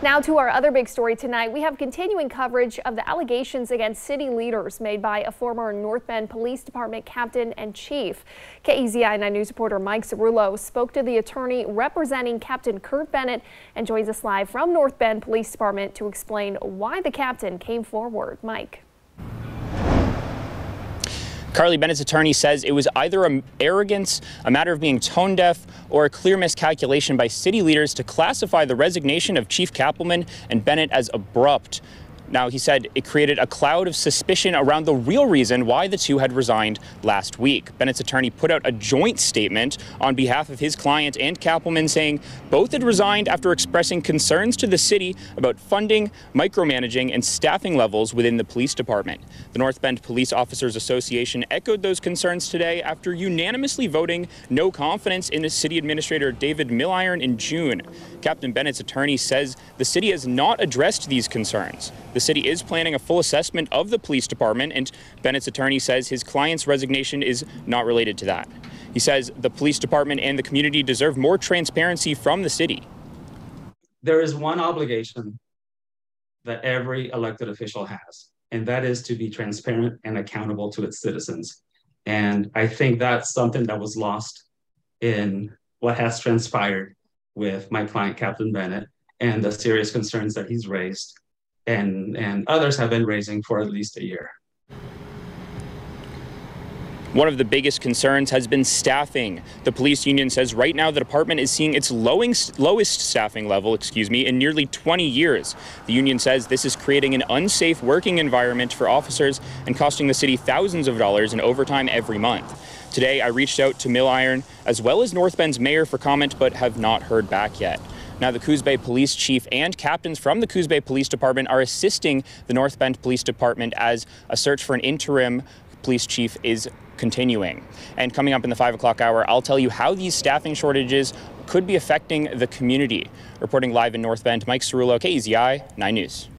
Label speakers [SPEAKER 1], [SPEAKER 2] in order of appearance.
[SPEAKER 1] Now to our other big story tonight. We have continuing coverage of the allegations against city leaders made by a former North Bend Police Department captain and chief. KEZI 9 News reporter Mike Cerullo spoke to the attorney representing Captain Kurt Bennett and joins us live from North Bend Police Department to explain why the captain came forward. Mike.
[SPEAKER 2] Carly Bennett's attorney says it was either arrogance, a matter of being tone deaf, or a clear miscalculation by city leaders to classify the resignation of Chief Kappelman and Bennett as abrupt. Now, he said it created a cloud of suspicion around the real reason why the two had resigned last week. Bennett's attorney put out a joint statement on behalf of his client and Kappelman saying both had resigned after expressing concerns to the city about funding, micromanaging, and staffing levels within the police department. The North Bend Police Officers Association echoed those concerns today after unanimously voting no confidence in the city administrator David Milliron in June. Captain Bennett's attorney says the city has not addressed these concerns. The city is planning a full assessment of the police department, and Bennett's attorney says his client's resignation is not related to that. He says the police department and the community deserve more transparency from the city.
[SPEAKER 3] There is one obligation that every elected official has, and that is to be transparent and accountable to its citizens. And I think that's something that was lost in what has transpired with my client, Captain Bennett, and the serious concerns that he's raised. And others have been raising for at least a year.
[SPEAKER 2] One of the biggest concerns has been staffing. The police union says right now the department is seeing its lowest staffing level, in nearly 20 years. The union says this is creating an unsafe working environment for officers and costing the city thousands of dollars in overtime every month. Today, I reached out to Milliron as well as North Bend's mayor for comment, but have not heard back yet. Now, the Coos Bay Police Chief and captains from the Coos Bay Police Department are assisting the North Bend Police Department as a search for an interim police chief is continuing. And coming up in the 5 o'clock hour, I'll tell you how these staffing shortages could be affecting the community. Reporting live in North Bend, Mike Cerullo, KEZI 9 News.